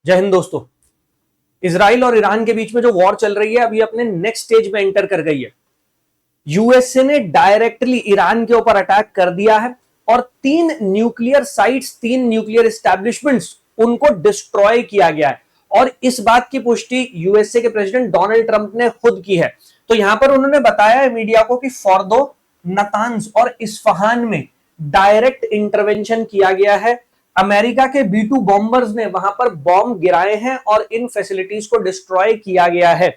जय हिंद दोस्तों। इसराइल और ईरान के बीच में जो वॉर चल रही है अभी अपने नेक्स्ट स्टेज में एंटर कर गई है। यूएसए ने डायरेक्टली ईरान के ऊपर अटैक कर दिया है और तीन न्यूक्लियर साइट्स, तीन न्यूक्लियर एस्टैब्लिशमेंट्स, उनको डिस्ट्रॉय किया गया है। और इस बात की पुष्टि यूएसए के प्रेसिडेंट डोनाल्ड ट्रंप ने खुद की है। तो यहां पर उन्होंने बताया है मीडिया को कि फॉर्दो, नतांज और इस्फहान में डायरेक्ट इंटरवेंशन किया गया है। अमेरिका के B-2 बॉम्बर्स ने वहां पर बॉम्ब गिराए हैं और इन फैसिलिटीज को डिस्ट्रॉय किया गया है।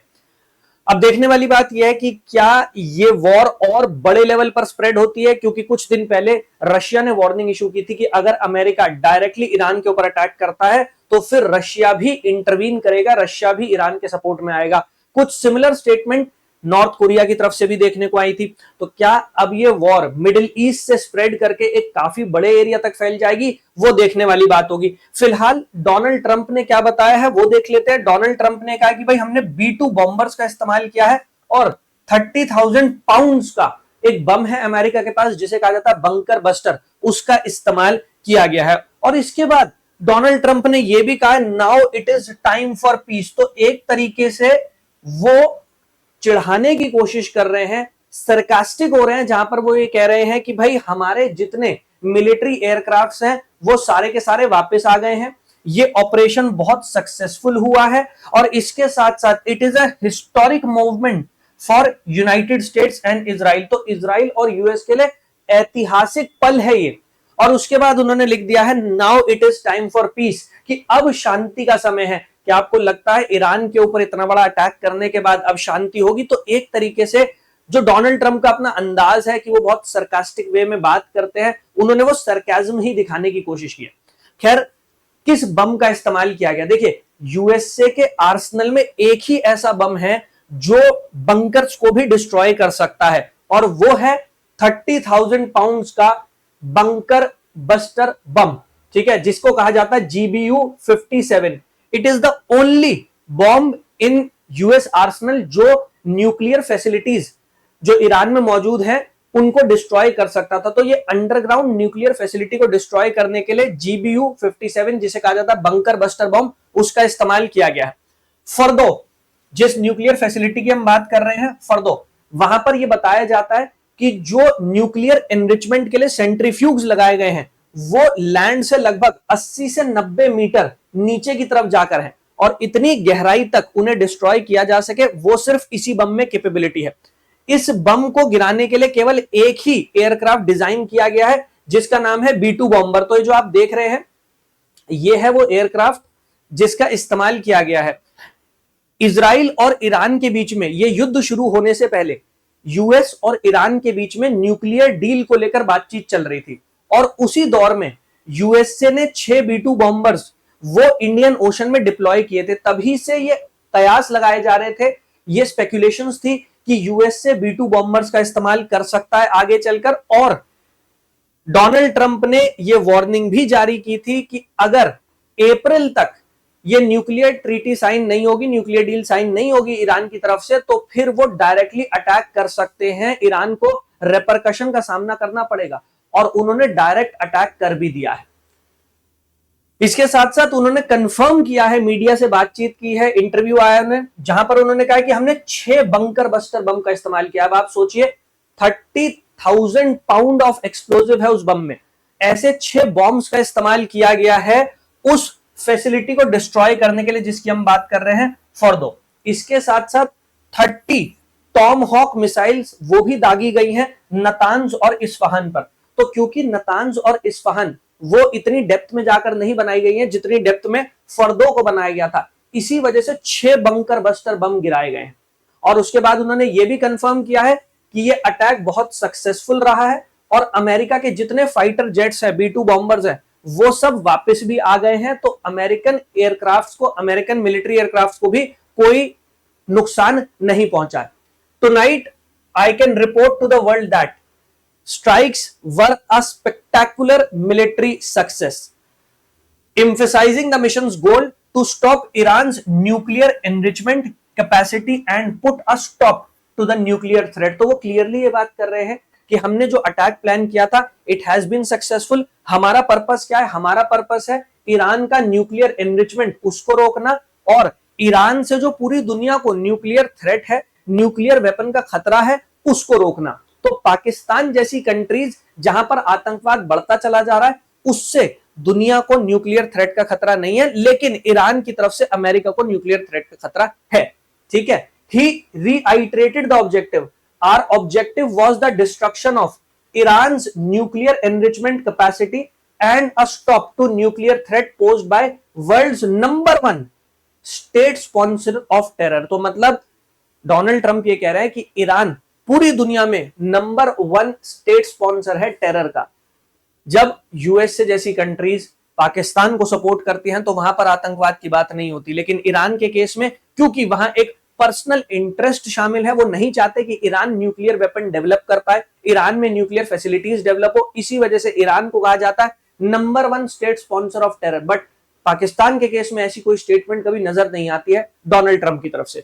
अब देखने वाली बात यह है कि क्या ये वॉर और बड़े लेवल पर स्प्रेड होती है, क्योंकि कुछ दिन पहले रशिया ने वार्निंग इशू की थी कि अगर अमेरिका डायरेक्टली ईरान के ऊपर अटैक करता है तो फिर रशिया भी इंटरवीन करेगा, रशिया भी ईरान के सपोर्ट में आएगा। कुछ सिमिलर स्टेटमेंट नॉर्थ कोरिया की तरफ से भी देखने को आई थी। तो क्या अब ये वॉर मिडिल ईस्ट से स्प्रेड करके एक काफी बड़े एरिया तक फैल जाएगी, वो देखने वाली बात होगी। फिलहाल डोनाल्ड ट्रंप ने क्या बताया है वो देख लेते हैं। डोनाल्ड ट्रंप ने कहा कि भाई हमने B-2 बॉम्बर्स का इस्तेमाल किया है और 30,000 पाउंड्स का एक बम है अमेरिका के पास जिसे कहा जाता है बंकर बस्टर, उसका इस्तेमाल किया गया है। और इसके बाद डोनाल्ड ट्रंप ने यह भी कहा now it is time for piece. तो एक तरीके से वो चिढ़ाने की कोशिश कर रहे हैं, सरकास्टिक हो रहे हैं, जहां पर वो ये कह रहे हैं कि भाई हमारे जितने मिलिट्री एयरक्राफ्ट्स हैं वो सारे के सारे वापस आ गए हैं, ये ऑपरेशन बहुत सक्सेसफुल हुआ है और इसके साथ साथ it is a historic movement for United states and Israel. तो इजराइल और यूएस के लिए ऐतिहासिक पल है ये। और उसके बाद उन्होंने लिख दिया है now it is time for piece, कि अब शांति का समय है। क्या आपको लगता है ईरान के ऊपर इतना बड़ा अटैक करने के बाद अब शांति होगी? तो एक तरीके से जो डोनाल्ड ट्रंप का अपना अंदाज है कि वो बहुत सरकास्टिक वे में बात करते हैं, उन्होंने वो सरकाज़म ही दिखाने की कोशिश की है। खैर, किस बम का इस्तेमाल किया गया? देखिए, यूएसए के आर्सेनल में एक ही ऐसा बम है जो बंकर्स को भी डिस्ट्रॉय कर सकता है और वो है 30,000 पाउंड्स का बंकर बस्टर बम, ठीक है, जिसको कहा जाता है GBU-57। It is the only bomb in US Arsenal जो न्यूक्लियर फैसिलिटीज जो ईरान में मौजूद है उनको डिस्ट्रॉय कर सकता था। तो ये अंडरग्राउंड न्यूक्लियर फैसिलिटी को डिस्ट्रॉय करने के लिए GBU-57, जिसे कहा जाता है बंकर बस्टर बॉम्ब, उसका इस्तेमाल किया गया है। फर्दो, जिस न्यूक्लियर फैसिलिटी की हम बात कर रहे हैं, फर्दो, वहां पर यह बताया जाता है कि जो न्यूक्लियर एनरिचमेंट के लिए सेंट्रीफ्यूज लगाए गए हैं वो लैंड से लगभग 80 से 90 मीटर नीचे की तरफ जाकर है और इतनी गहराई तक उन्हें डिस्ट्रॉय किया जा सके वो सिर्फ इसी बम में कैपेबिलिटी है। इस बम को गिराने के लिए केवल एक ही एयरक्राफ्ट डिजाइन किया गया है जिसका नाम है B-2 बॉम्बर। तो ये जो आप देख रहे हैं ये है वो एयरक्राफ्ट जिसका इस्तेमाल किया गया है। इजराइल और ईरान के बीच में यह युद्ध शुरू होने से पहले यूएस और ईरान के बीच में न्यूक्लियर डील को लेकर बातचीत चल रही थी और उसी दौर में यूएसए ने 6 B-2 बॉम्बर्स वो इंडियन ओशन में डिप्लॉय किए थे। तभी से ये कयास लगाए जा रहे थे, ये स्पेकुलेशंस थी कि यूएसए B-2 बॉम्बर्स का इस्तेमाल कर सकता है आगे चलकर। और डोनाल्ड ट्रंप ने यह वार्निंग भी जारी की थी कि अगर अप्रैल तक ये न्यूक्लियर ट्रीटी साइन नहीं होगी, न्यूक्लियर डील साइन नहीं होगी ईरान की तरफ से, तो फिर वो डायरेक्टली अटैक कर सकते हैं, ईरान को रेपरकशन का सामना करना पड़ेगा। और उन्होंने डायरेक्ट अटैक कर भी दिया है। इसके साथ साथ उन्होंने कंफर्म किया है, मीडिया से बातचीत की है, इंटरव्यू आया उन्हें, जहां पर उन्होंने कहा कि हमने 6 बंकर बस्टर बम का इस्तेमाल किया। अब आप सोचिए 30,000 पाउंड ऑफ एक्सप्लोजिव है उस बम में, ऐसे 6 बॉम्ब्स का इस्तेमाल किया गया है उस फैसिलिटी को डिस्ट्रॉय करने के लिए जिसकी हम बात कर रहे हैं, फर्दो। इसके साथ साथ 30 टॉम हॉक मिसाइल्स वो भी दागी गई हैं नतांज और इस्फहान पर। तो क्योंकि नतांज और इस्फहान वो इतनी डेप्थ में जाकर नहीं बनाई गई हैं जितनी डेप्थ में फर्दो को बनाया गया था, इसी वजह से 6 बंकर बस्टर बम गिराए गए हैं। और उसके बाद उन्होंने ये भी कंफर्म किया है कि ये अटैक बहुत सक्सेसफुल रहा है और अमेरिका के जितने फाइटर जेट्स हैं, B-2 बॉम्बर्स हैं, वो सब वापस भी आ गए हैं। तो अमेरिकन एयरक्राफ्ट्स को, अमेरिकन मिलिट्री एयरक्राफ्ट्स को भी कोई नुकसान नहीं पहुंचा है। Tonight I can report to the world that strikes were a spectacular military success, emphasizing the mission's goal to stop Iran's nuclear enrichment capacity and put a stop to the nuclear threat। तो वो clearly ये बात कर रहे हैं कि हमने जो अटैक प्लान किया था इट हैज बीन सक्सेसफुल। हमारा पर्पस क्या है? हमारा पर्पस है ईरान का न्यूक्लियर एनरिचमेंट उसको रोकना, और ईरान से जो पूरी दुनिया को न्यूक्लियर थ्रेट है, न्यूक्लियर वेपन का खतरा है, उसको रोकना। तो पाकिस्तान जैसी कंट्रीज जहां पर आतंकवाद बढ़ता चला जा रहा है, उससे दुनिया को न्यूक्लियर थ्रेट का खतरा नहीं है, लेकिन ईरान की तरफ से अमेरिका को न्यूक्लियर थ्रेट का खतरा है। ठीक है, he reiterated the objective, our objective was the destruction of Iran's nuclear enrichment capacity and a stop to nuclear threat posed by world's #1 state sponsor of terror। तो मतलब डोनाल्ड ट्रंप ये कह रहा है कि ईरान पूरी दुनिया में #1 स्टेट स्पॉन्सर है टेरर का। जब यूएसए जैसी कंट्रीज पाकिस्तान को सपोर्ट करती हैं तो वहां पर आतंकवाद की बात नहीं होती, लेकिन ईरान के केस में क्योंकि वहां एक पर्सनल इंटरेस्ट शामिल है, वो नहीं चाहते कि ईरान न्यूक्लियर वेपन डेवलप कर पाए, ईरान में न्यूक्लियर फैसिलिटीज डेवलप हो, इसी वजह से ईरान को कहा जाता है #1 state sponsor of terror. But Pakistan के केस में ऐसी कोई स्टेटमेंट कभी नजर नहीं आती है डोनाल्ड ट्रंप की तरफ से।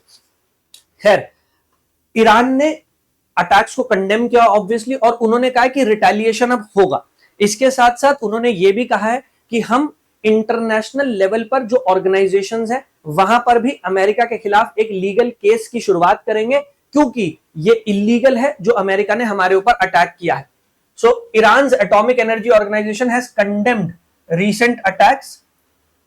खैर, ईरान ने अटैक्स को कंडेम किया ऑब्वियसली, और उन्होंने कहा कि रिटेलिएशन अब होगा। इसके साथ साथ उन्होंने ये भी कहा है कि हम इंटरनेशनल लेवल पर जो ऑर्गेनाइजेशंस हैं वहां पर भी अमेरिका के खिलाफ एक लीगल केस की शुरुआत करेंगे, क्योंकि ये इलीगल है जो अमेरिका ने हमारे ऊपर अटैक किया है। So Iran's atomic energy organisation has condemned recent attacks,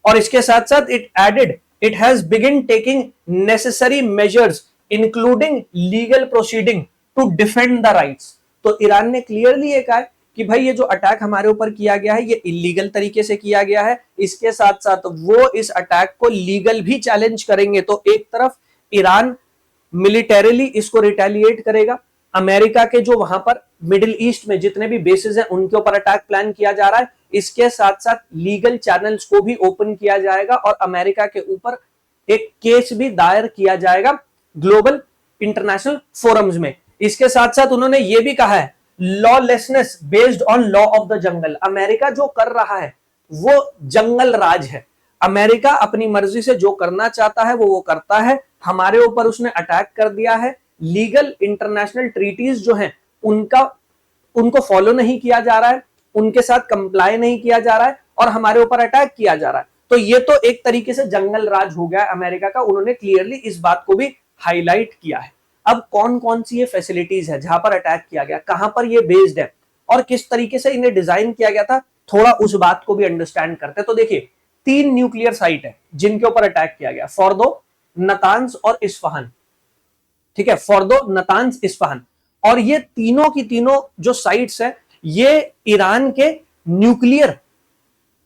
और इसके साथ साथ it added it has begin taking necessary measures including legal proceeding to defend the rights. तो ईरान ने क्लियरली ये कहा कि भाई ये जो अटैक हमारे ऊपर किया गया है ये इलीगल तरीके से किया गया है, इसके साथ साथ वो इस अटैक को लीगल भी चैलेंज करेंगे। तो एक तरफ ईरान मिलिटरीली इसको रिटेलिएट करेगा, अमेरिका के जो वहां पर मिडिल ईस्ट में जितने भी बेसिस हैं उनके ऊपर अटैक प्लान किया जा रहा है, इसके साथ साथ लीगल चैनल्स को भी ओपन किया जाएगा और अमेरिका के ऊपर एक केस भी दायर किया जाएगा ग्लोबल इंटरनेशनल फोरम्स में। इसके साथ साथ उन्होंने ये भी कहा है lawlessness based on law of the jungle. America जो कर रहा है वो जंगल राज है, अमेरिका अपनी मर्जी से जो करना चाहता है वो करता है। हमारे ऊपर उसने अटैक कर दिया है, लीगल इंटरनेशनल ट्रीटीज जो हैं उनको फॉलो नहीं किया जा रहा है, उनके साथ कंप्लाई नहीं किया जा रहा है और हमारे ऊपर अटैक किया जा रहा है। तो ये तो एक तरीके से जंगल राज हो गया अमेरिका का। उन्होंने क्लियरली इस बात को भी हाईलाइट किया है। अब कौन कौन सी ये फैसिलिटीज है जहां पर अटैक किया गया, कहां पर ये बेस्ड है और किस तरीके से इन्हें डिजाइन किया गया था, थोड़ा उस बात को भी अंडरस्टैंड करते हैं। तो देखिए 3 न्यूक्लियर साइट है जिनके ऊपर अटैक किया गया, फोर्दो, नतांज और इस्फहान। ठीक है, फोर्दो, नतांज, इस्फहान। और ये तीनों की तीनों जो साइट्स है ये ईरान के न्यूक्लियर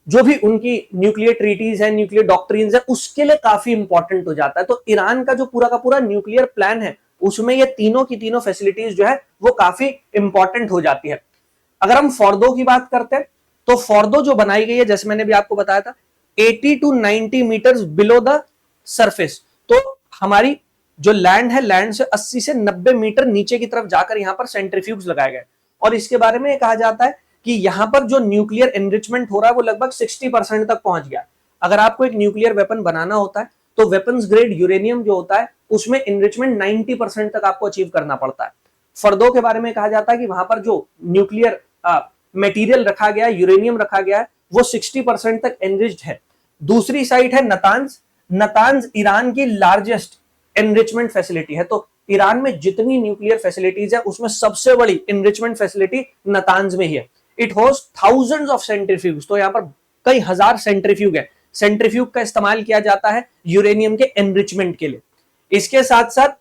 जो भी उनकी न्यूक्लियर ट्रीटीज है, न्यूक्लियर डॉक्ट्रिन्स है, उसके लिए काफी इंपॉर्टेंट हो जाता है। तो ईरान का जो पूरा का पूरा न्यूक्लियर प्लान है उसमें ये तीनों की तीनों फैसिलिटीज जो है वो काफी इंपॉर्टेंट हो जाती है। अगर हम फोर्दो की बात करते हैं तो फोर्दो जो बनाई गई है, जैसे मैंने भी आपको बताया था, 80 to 90 metres below the surface. तो हमारी जो लैंड है, लैंड से 80 से 90 मीटर नीचे की तरफ जाकर यहां पर सेंट्रीफ्यूज लगाए गए। और इसके बारे में कहा जाता है कि यहां पर जो न्यूक्लियर एनरिचमेंट हो रहा है वो लगभग 60% तक पहुंच गया। अगर आपको एक न्यूक्लियर वेपन बनाना होता है तो वेपन्स ग्रेड यूरेनियम जो होता है उसमें एनरिचमेंट 90% तक आपको अचीव करना पड़ता है। फर्दो के बारे में कहा जाता है कि वहां पर जो न्यूक्लियर मटेरियल रखा गया है, यूरेनियम रखा गया है, वो 60% तक एनरिच्ड है। दूसरी साइट है नतांज। नतांज ईरान की लार्जेस्ट एनरिचमेंट फैसिलिटी है। तो ईरान में जितनी न्यूक्लियर फैसिलिटीज है उसमें सबसे बड़ी एनरिचमेंट फैसिलिटी नतांज में ही है। It host thousands of centrifuge. तो यहां पर कई हजार सेंट्रीफ्यूग है। सेंट्रीफ्यूग का इस्तेमाल किया जाता है यूरेनियम के एनरिचमेंट के लिए। इसके साथ साथ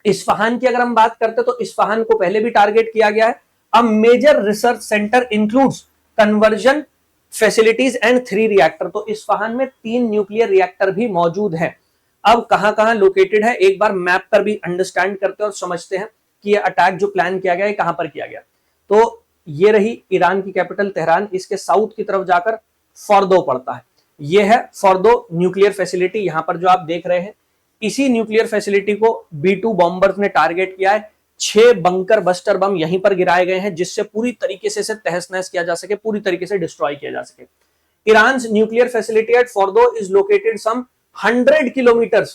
इस्फहान की अगर हम बात करते तो इस्फहान को पहले भी टारगेट किया गया है। A major research centre includes conversion facilities and 3 reactor. तो इस्फहान में 3 न्यूक्लियर रिएक्टर भी मौजूद हैं। अब कहां कहां लोकेटेड है एक बार मैप पर भी अंडरस्टैंड करते हैं और समझते हैं कि ये अटैक जो प्लान किया गया है कहां पर किया गया। तो ये रही ईरान की कैपिटल तेहरान, इसके साउथ की तरफ जाकर फोर्दो पड़ता है। ये है फोर्दो न्यूक्लियर फैसिलिटी। यहां पर जो आप देख रहे हैं इसी न्यूक्लियर फैसिलिटी को B2 बॉम्बर्स ने टारगेट किया है। 6 बंकर बस्टर बम यहीं पर गिराए गए हैं जिससे पूरी तरीके से तहस नहस किया जा सके, पूरी तरीके से डिस्ट्रॉय किया जा सके। Iran nuclear facility at Fordow is located some 100 kilometers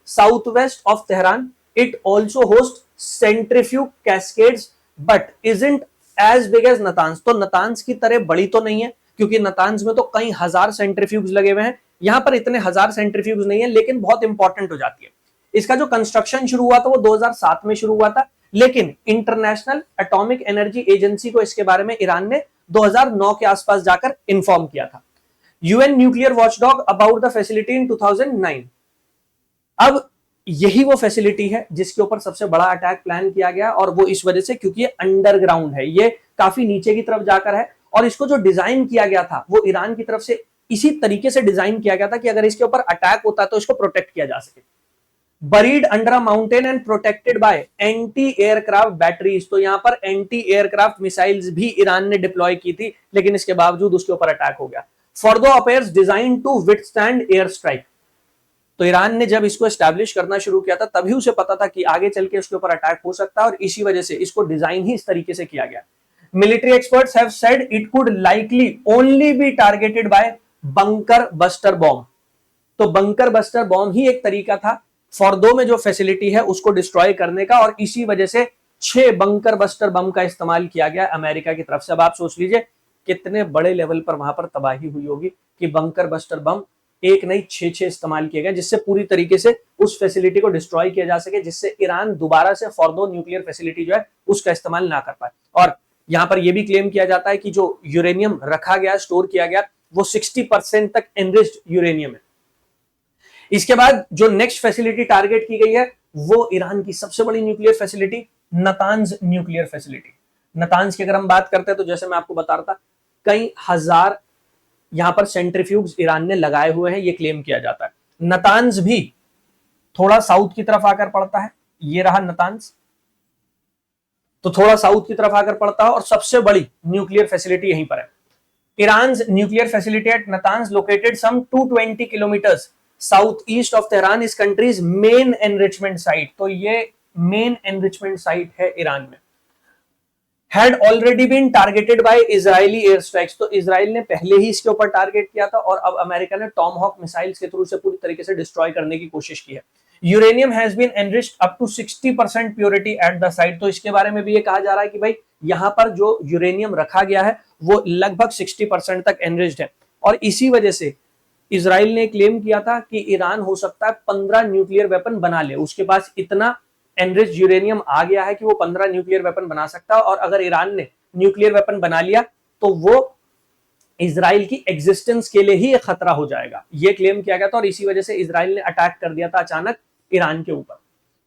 southwest of Tehran. It also hosts centrifuge cascades but isn't as big as Natanz. तो नतान्स की तरह बड़ी तो नहीं है, क्योंकि नतान्स में तो कई हजार सेंट्रीफ्यूज लगे हुए हैं, यहां पर इतने हजार सेंट्रीफ्यूज नहीं है, लेकिन बहुत इंपॉर्टेंट हो जाती है। इसका जो कंस्ट्रक्शन शुरू हुआ था वो 2007 में शुरू हुआ था, लेकिन इंटरनेशनल एटॉमिक एनर्जी एजेंसी को इसके बारे में ईरान ने 2009 के आसपास जाकर इन्फॉर्म किया था। UN nuclear watchdog about the facility in 2009। अब यही वो फैसिलिटी है जिसके ऊपर सबसे बड़ा अटैक प्लान किया गया, और वो इस वजह से क्योंकि ये अंडरग्राउंड है, ये काफी नीचे की तरफ जाकर है, और इसको जो डिजाइन किया गया था वो ईरान की तरफ से इसी तरीके से डिजाइन किया गया था कि अगर इसके ऊपर अटैक होता तो इसको प्रोटेक्ट किया जा सके। Buried under a mountain and protected by anti aircraft batteries. तो यहां पर एंटी एयरक्राफ्ट मिसाइल्स भी ईरान ने डिप्लॉय की थी, लेकिन इसके बावजूद उसके ऊपर अटैक हो गया। For the appears design to withstand air strike. तो ईरान ने जब इसको एस्टैब्लिश करना शुरू किया था तभी उसे पता था कि आगे चल के उसके ऊपर अटैक हो सकता है, और इसी वजह से इसको डिजाइन ही इस तरीके से किया गया। Military experts have said it could likely only be targeted by bunker buster bomb. तो बंकर बस्टर बॉम्ब ही एक तरीका था फॉर्दो में जो फैसिलिटी है उसको डिस्ट्रॉय करने का, और इसी वजह से 6 बंकर बस्टर बम का इस्तेमाल किया गया अमेरिका की तरफ से। अब आप सोच लीजिए कितने बड़े लेवल पर वहां पर तबाही हुई होगी कि बंकर बस्टर बम एक नहीं 6 इस्तेमाल किए गए, जिससे पूरी तरीके से उस फैसिलिटी को डिस्ट्रॉय किया जा सके, जिससे ईरान दोबारा से फॉर्दो न्यूक्लियर फैसिलिटी जो है उसका इस्तेमाल ना कर पाए। और यहां पर यह भी क्लेम किया जाता है कि जो यूरेनियम रखा गया, स्टोर किया गया, वो 60% तक एनरिच्ड यूरेनियम है। इसके बाद जो नेक्स्ट फैसिलिटी टारगेट की गई है वो ईरान की सबसे बड़ी nuclear facility Natanz nuclear facility. Natanz की अगर हम बात करते हैं तो जैसे मैं आपको बता रहा था कई हजार यहां पर सेंट्रीफ्यूज ईरान ने लगाए हुए हैं, ये क्लेम किया जाता है। नतान्ज भी थोड़ा साउथ की तरफ आकर पड़ता है, ये रहा नतान्ज, तो थोड़ा साउथ की तरफ आकर पड़ता है, और सबसे बड़ी न्यूक्लियर फैसिलिटी यहीं पर है। Iran nuclear facility at Natanz located some 220 kilometres south east of Tehran is country's main enrichment site. तो ये मेन एनरिचमेंट साइट है ईरान में। Had already been targeted by Israeli air strikes. तो Israel ने पहले ही इसके ऊपर टारगेट किया था, और अब अमेरिका ने टॉम हॉक मिसाइल्स के थ्रू से पूरी तरीके से डिस्ट्रॉय करने की कोशिश की है। Uranium has been enriched up to 60% purity at the site. तो इसके बारे में भी ये कहा जा रहा है कि भाई यहां पर जो यूरेनियम रखा गया है वो लगभग 60% तक एनरिच्ड है, और इसी वजह से इजराइल ने क्लेम किया था कि ईरान हो सकता है 15 न्यूक्लियर वेपन बना ले। उसके पास इतना एनरिच यूरेनियम आ गया है कि वो 15 न्यूक्लियर वेपन बना सकता है, और अगर ईरान ने न्यूक्लियर वेपन बना लिया तो वो इजराइल की एग्जिस्टेंस के लिए ही एक खतरा हो जाएगा, ये क्लेम किया गया था, और इसी वजह से इजराइल ने अटैक कर दिया था अचानक ईरान के ऊपर।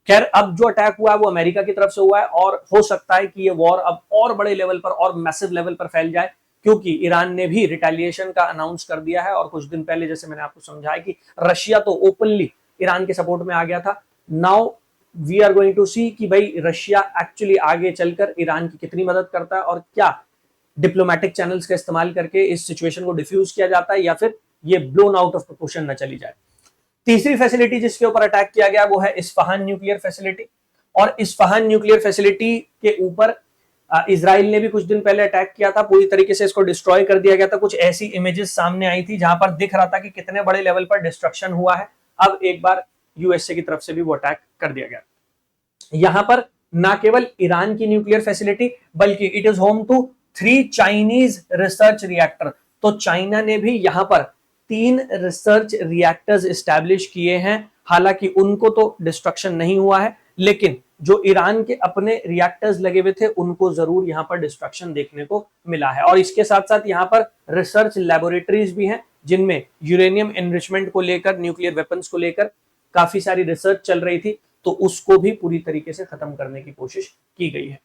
खैर अब जो अटैक हुआ है वो अमेरिका की तरफ से हुआ है, और हो सकता है कि ये वॉर अब और बड़े लेवल पर और मैसिव लेवल पर फैल जाए, क्योंकि ईरान ने भी रिटेलिएशन का अनाउंस कर दिया है। और कुछ दिन पहले जैसे मैंने आपको समझाया कि रशिया तो ओपनली ईरान के सपोर्ट में आ गया था। Now we are going to see कि भाई रशिया एक्चुअली आगे चलकर ईरान की कितनी मदद करता है, और क्या डिप्लोमेटिक चैनल्स का इस्तेमाल करके इस सिचुएशन को डिफ्यूज किया जाता है, या फिर ये ब्लोन आउट ऑफ प्रोपोर्शन न चली जाए। तीसरी फैसिलिटी जिसके ऊपर अटैक किया गया वो है इस्फहान न्यूक्लियर फैसिलिटी, और इस्फहान न्यूक्लियर फैसिलिटी के ऊपर इजराइल ने भी कुछ दिन पहले अटैक किया था, पूरी तरीके से इसको डिस्ट्रॉय कर दिया गया था। कुछ ऐसी इमेजेस सामने आई थी जहां पर दिख रहा था कि कितने बड़े लेवल पर डिस्ट्रक्शन हुआ है। अब एक बार यूएसए की तरफ से भी वो अटैक कर दिया गया। यहां पर ना केवल ईरान की न्यूक्लियर फैसिलिटी बल्कि it is home to 3 Chinese research reactor. तो चाइना ने भी यहां पर 3 रिसर्च रिएक्टर्स एस्टैब्लिश किए हैं। हालांकि उनको तो डिस्ट्रक्शन नहीं हुआ है, लेकिन जो ईरान के अपने रिएक्टर्स लगे हुए थे उनको जरूर यहां पर डिस्ट्रक्शन देखने को मिला है। और इसके साथ साथ यहां पर रिसर्च लैबोरेटरीज भी हैं जिनमें यूरेनियम एनरिचमेंट को लेकर, न्यूक्लियर वेपन्स को लेकर काफी सारी रिसर्च चल रही थी, तो उसको भी पूरी तरीके से खत्म करने की कोशिश की गई है।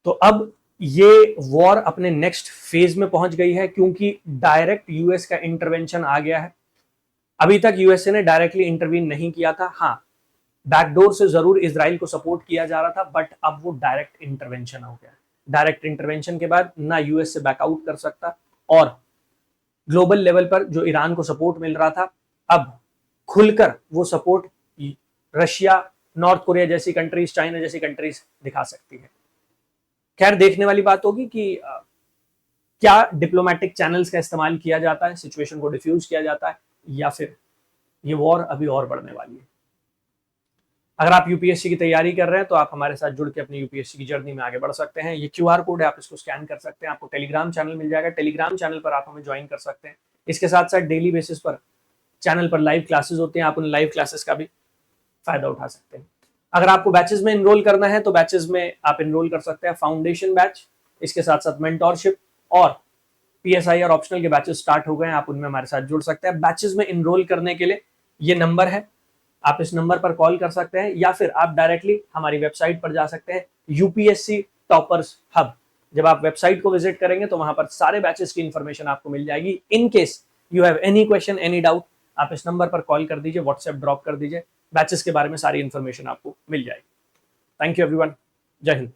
तो अब ये वॉर अपने नेक्स्ट फेज में पहुंच गई है, क्योंकि डायरेक्ट यूएस का इंटरवेंशन आ गया है। अभी तक यूएसए ने डायरेक्टली इंटरवीन नहीं किया था, हाँ बैकडोर से जरूर इजराइल को सपोर्ट किया जा रहा था, बट अब वो डायरेक्ट इंटरवेंशन हो गया। डायरेक्ट इंटरवेंशन के बाद ना यूएस से बैकआउट कर सकता, और ग्लोबल लेवल पर जो ईरान को सपोर्ट मिल रहा था अब खुलकर वो सपोर्ट रशिया, नॉर्थ कोरिया जैसी कंट्रीज, चाइना जैसी कंट्रीज दिखा सकती है। खैर देखने वाली बात होगी कि क्या डिप्लोमेटिक चैनल्स का इस्तेमाल किया जाता है, सिचुएशन को डिफ्यूज किया जाता है, या फिर ये वॉर अभी और बढ़ने वाली है। अगर आप यूपीएससी की तैयारी कर रहे हैं तो आप हमारे साथ जुड़ के अपनी यूपीएससी की जर्नी में आगे बढ़ सकते हैं। ये क्यूआर कोड है, आप इसको स्कैन कर सकते हैं, आपको टेलीग्राम चैनल मिल जाएगा, टेलीग्राम चैनल पर आप हमें ज्वाइन कर सकते हैं। इसके साथ साथ डेली बेसिस पर चैनल पर लाइव क्लासेस होते हैं, आप उन लाइव क्लासेस का भी फायदा उठा सकते हैं। अगर आपको बैचेस में इनरोल करना है तो बैचेस में आप इनरोल कर सकते हैं, फाउंडेशन बैच, इसके साथ साथ मेंटोरशिप और पीएसआई और ऑप्शनल के बैचेस स्टार्ट हो गए हैं, आप उनमें हमारे साथ जुड़ सकते हैं। बैचेस में इनरोल करने के लिए ये नंबर है, आप इस नंबर पर कॉल कर सकते हैं या फिर आप डायरेक्टली हमारी वेबसाइट पर जा सकते हैं, यूपीएससी टॉपर्स हब। जब आप वेबसाइट को विजिट करेंगे तो वहां पर सारे बैचेस की इंफॉर्मेशन आपको मिल जाएगी। In case you have any question, any doubt, आप इस नंबर पर कॉल कर दीजिए, व्हाट्सएप ड्रॉप कर दीजिए, बैचेस के बारे में सारी इंफॉर्मेशन आपको मिल जाएगी। थैंक यू एवरीवन, जय हिंद।